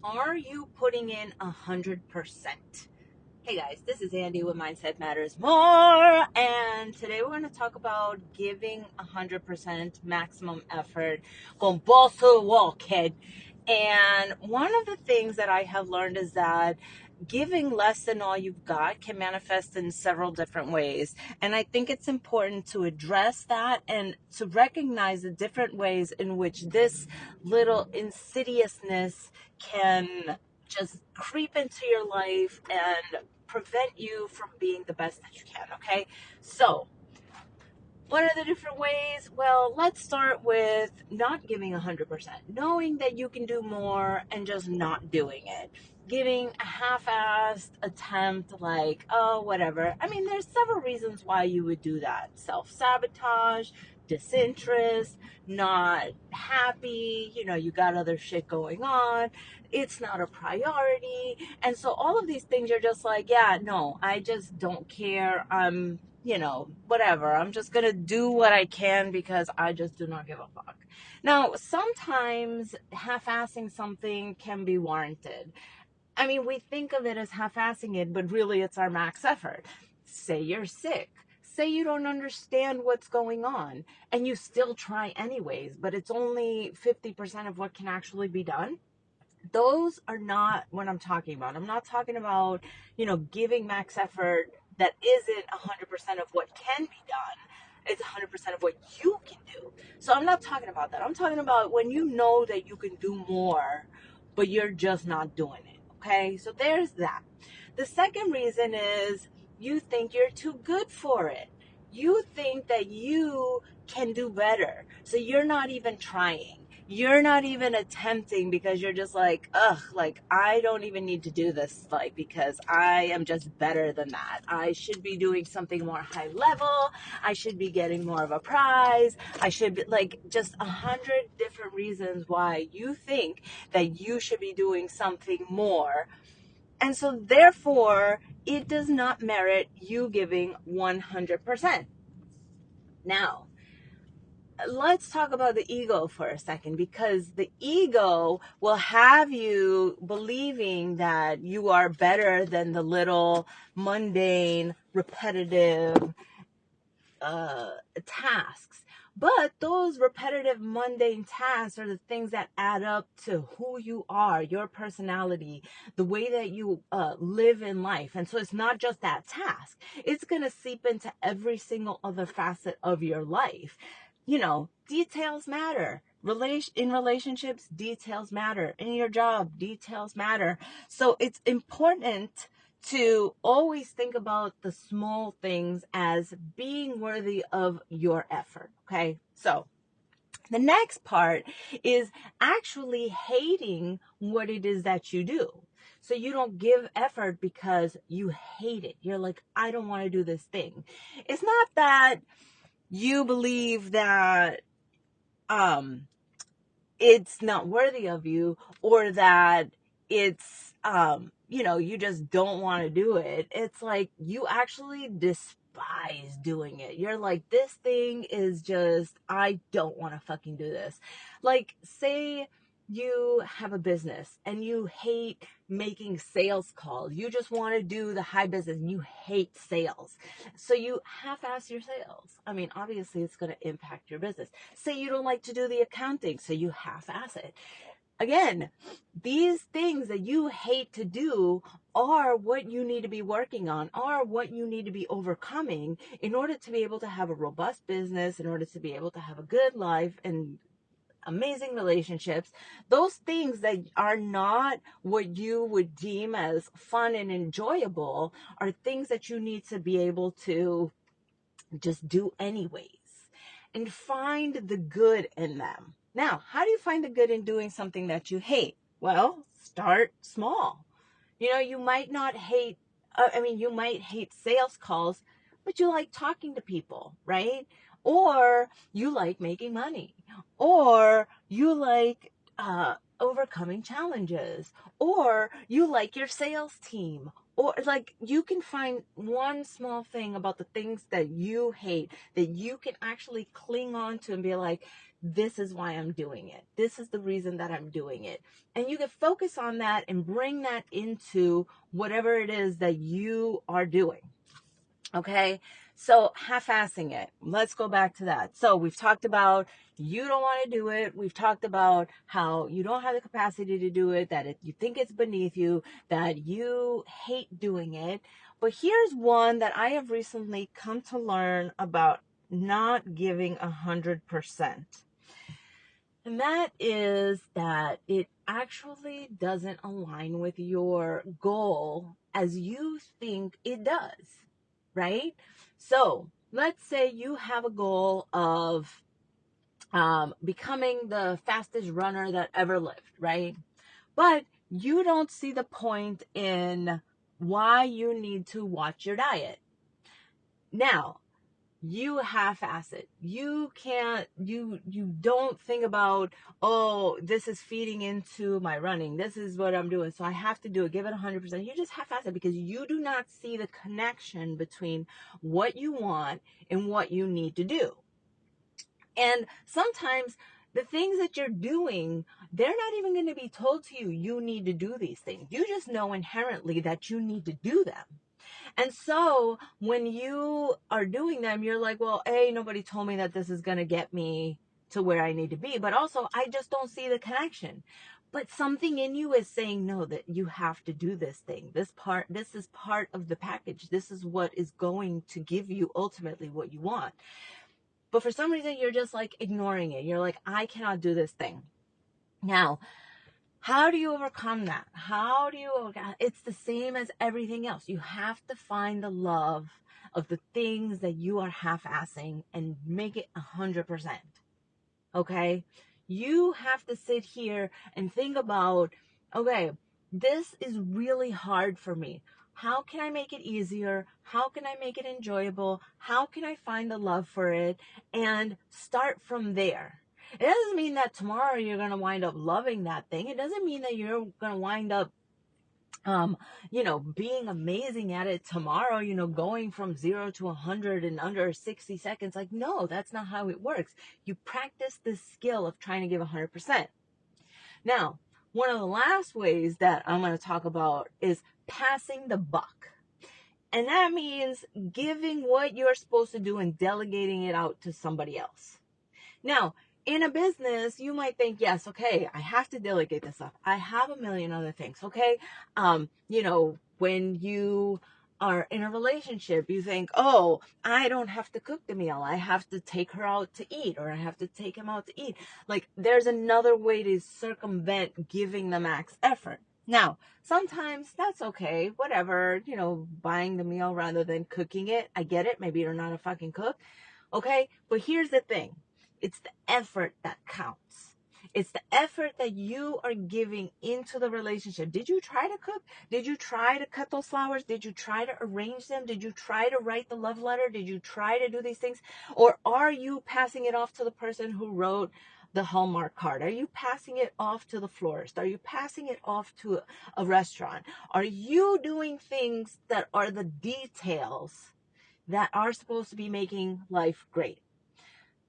Are you putting in 100%? Hey guys, this is Andy with Mindset Matters More, and today we're going to talk about giving 100% maximum effort. Con balls to the wall, kid. And one of the things that I have learned is that giving less than all you've got can manifest in several different ways. And I think it's important to address that and to recognize the different ways in which this little insidiousness can just creep into your life and prevent you from being the best that you can. Okay, so what are the different ways? Well, let's start with not giving 100%, knowing that you can do more and just not doing it. Giving a half-assed attempt, like, oh, whatever. I mean, there's several reasons why you would do that. Self-sabotage, disinterest, not happy, you got other shit going on. It's not a priority. And so all of these things, you're just like, yeah, no, I just don't care. Whatever. I'm just going to do what I can because I just do not give a fuck. Now, sometimes half-assing something can be warranted. I mean, we think of it as half-assing it, but really it's our max effort. Say you're sick. Say you don't understand what's going on and you still try anyways, but it's only 50% of what can actually be done. Those are not what I'm talking about. I'm not talking about, giving max effort that isn't 100% of what can be done. It's 100% of what you can do. So I'm not talking about that. I'm talking about when you know that you can do more, but you're just not doing it. Okay. So there's that. The second reason is you think you're too good for it. You think that you can do better. So you're not even trying. You're not even attempting because you're just like, ugh, like I don't even need to do this, like, because I am just better than that. I should be doing something more high level. I should be getting more of a prize. I should be like just 100 different reasons why you think that you should be doing something more. And so therefore, it does not merit you giving 100%. Now, let's talk about the ego for a second, because the ego will have you believing that you are better than the little mundane, repetitive tasks. But those repetitive, mundane tasks are the things that add up to who you are, your personality, the way that you live in life. And so it's not just that task. It's going to seep into every single other facet of your life. Details matter. In relationships, details matter. In your job, details matter. So it's important to always think about the small things as being worthy of your effort. Okay. So the next part is actually hating what it is that you do. So you don't give effort because you hate it. You're like, I don't want to do this thing. It's not that you believe that, it's not worthy of you, or that it's you just don't want to do it. It's like you actually despise doing it. You're like, this thing is just, I don't want to fucking do this. Like, say you have a business and you hate making sales calls. You just want to do the high business and you hate sales. So you half-ass your sales. I mean, obviously it's going to impact your business. Say you don't like to do the accounting, so you half-ass it. Again, these things that you hate to do are what you need to be working on, are what you need to be overcoming in order to be able to have a robust business, in order to be able to have a good life and amazing relationships. Those things that are not what you would deem as fun and enjoyable are things that you need to be able to just do anyways, and find the good in them. Now, how do you find the good in doing something that you hate? Well, start small. You might not hate, you might hate sales calls, but you like talking to people, right? Or you like making money, or you like overcoming challenges, or you like your sales team, or like you can find one small thing about the things that you hate that you can actually cling on to and be like, this is why I'm doing it. This is the reason that I'm doing it. And you can focus on that and bring that into whatever it is that you are doing. Okay, so half-assing it. Let's go back to that. So we've talked about you don't want to do it. We've talked about how you don't have the capacity to do it, that you think it's beneath you, that you hate doing it. But here's one that I have recently come to learn about not giving 100%. And that is that it actually doesn't align with your goal as you think it does, right? So let's say you have a goal of becoming the fastest runner that ever lived, right? But you don't see the point in why you need to watch your diet. Now, you half-ass it. You can't, you don't think about, oh, this is feeding into my running. This is what I'm doing. So I have to do it. Give it 100%. You just half-ass it because you do not see the connection between what you want and what you need to do. And sometimes the things that you're doing, they're not even going to be told to you, you need to do these things. You just know inherently that you need to do them. And so when you are doing them, you're like, well, A, nobody told me that this is going to get me to where I need to be. But also, I just don't see the connection. But something in you is saying, no, that you have to do this thing. This is part of the package. This is what is going to give you ultimately what you want. But for some reason, you're just like ignoring it. You're like, I cannot do this thing. Now, how do you overcome that? It's the same as everything else. You have to find the love of the things that you are half-assing and make it 100%. Okay? You have to sit here and think about, okay, this is really hard for me. How can I make it easier? How can I make it enjoyable? How can I find the love for it? And start from there. It doesn't mean that tomorrow you're going to wind up loving that thing. It doesn't mean that you're going to wind up being amazing at it tomorrow, going from 0 to 100 in under 60 seconds. Like, no, that's not how it works. You practice this skill of trying to give 100%. Now, one of the last ways that I'm going to talk about is passing the buck. And that means giving what you're supposed to do and delegating it out to somebody else. Now, in a business, you might think, yes, okay, I have to delegate this stuff. I have a million other things, okay? When you are in a relationship, you think, oh, I don't have to cook the meal. I have to take her out to eat, or I have to take him out to eat. Like, there's another way to circumvent giving the max effort. Now, sometimes that's okay, whatever, buying the meal rather than cooking it. I get it. Maybe you're not a fucking cook. Okay. But here's the thing. It's the effort that counts. It's the effort that you are giving into the relationship. Did you try to cook? Did you try to cut those flowers? Did you try to arrange them? Did you try to write the love letter? Did you try to do these things? Or are you passing it off to the person who wrote the Hallmark card? Are you passing it off to the florist? Are you passing it off to a restaurant? Are you doing things that are the details that are supposed to be making life great?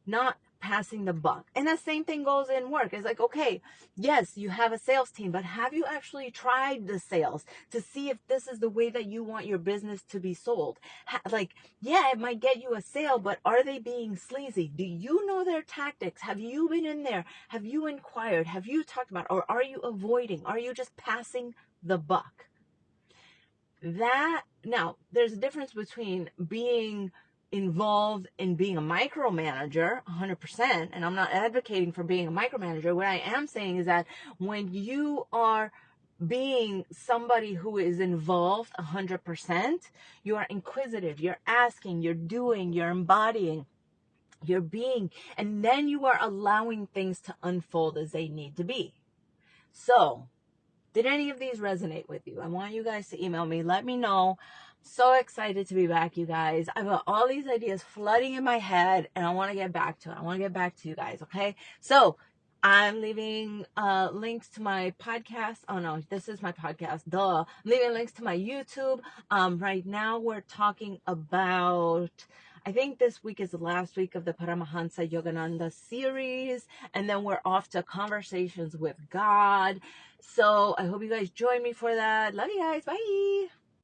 Not passing the buck. And the same thing goes in work. It's like, okay, yes, you have a sales team, but have you actually tried the sales to see if this is the way that you want your business to be sold? Yeah, it might get you a sale, but are they being sleazy? Do you know their tactics? Have you been in there? Have you inquired? Have you talked about, or are you avoiding? Are you just passing the buck? Now, there's a difference between being involved in being a micromanager 100%, and I'm not advocating for being a micromanager. What I am saying is that when you are being somebody who is involved 100%, you are inquisitive, you're asking, you're doing, you're embodying, you're being, and then you are allowing things to unfold as they need to be. So, did any of these resonate with you? I want you guys to email me. Let me know. So excited to be back, you guys. I've got all these ideas flooding in my head, and I want to get back to it. I want to get back to you guys, okay? So I'm leaving links to my podcast. Oh, no, this is my podcast. Duh. I'm leaving links to my YouTube. Right now, we're talking about I think this week is the last week of the Paramahansa Yogananda series, and then we're off to Conversations with God. So I hope you guys join me for that. Love you guys. Bye.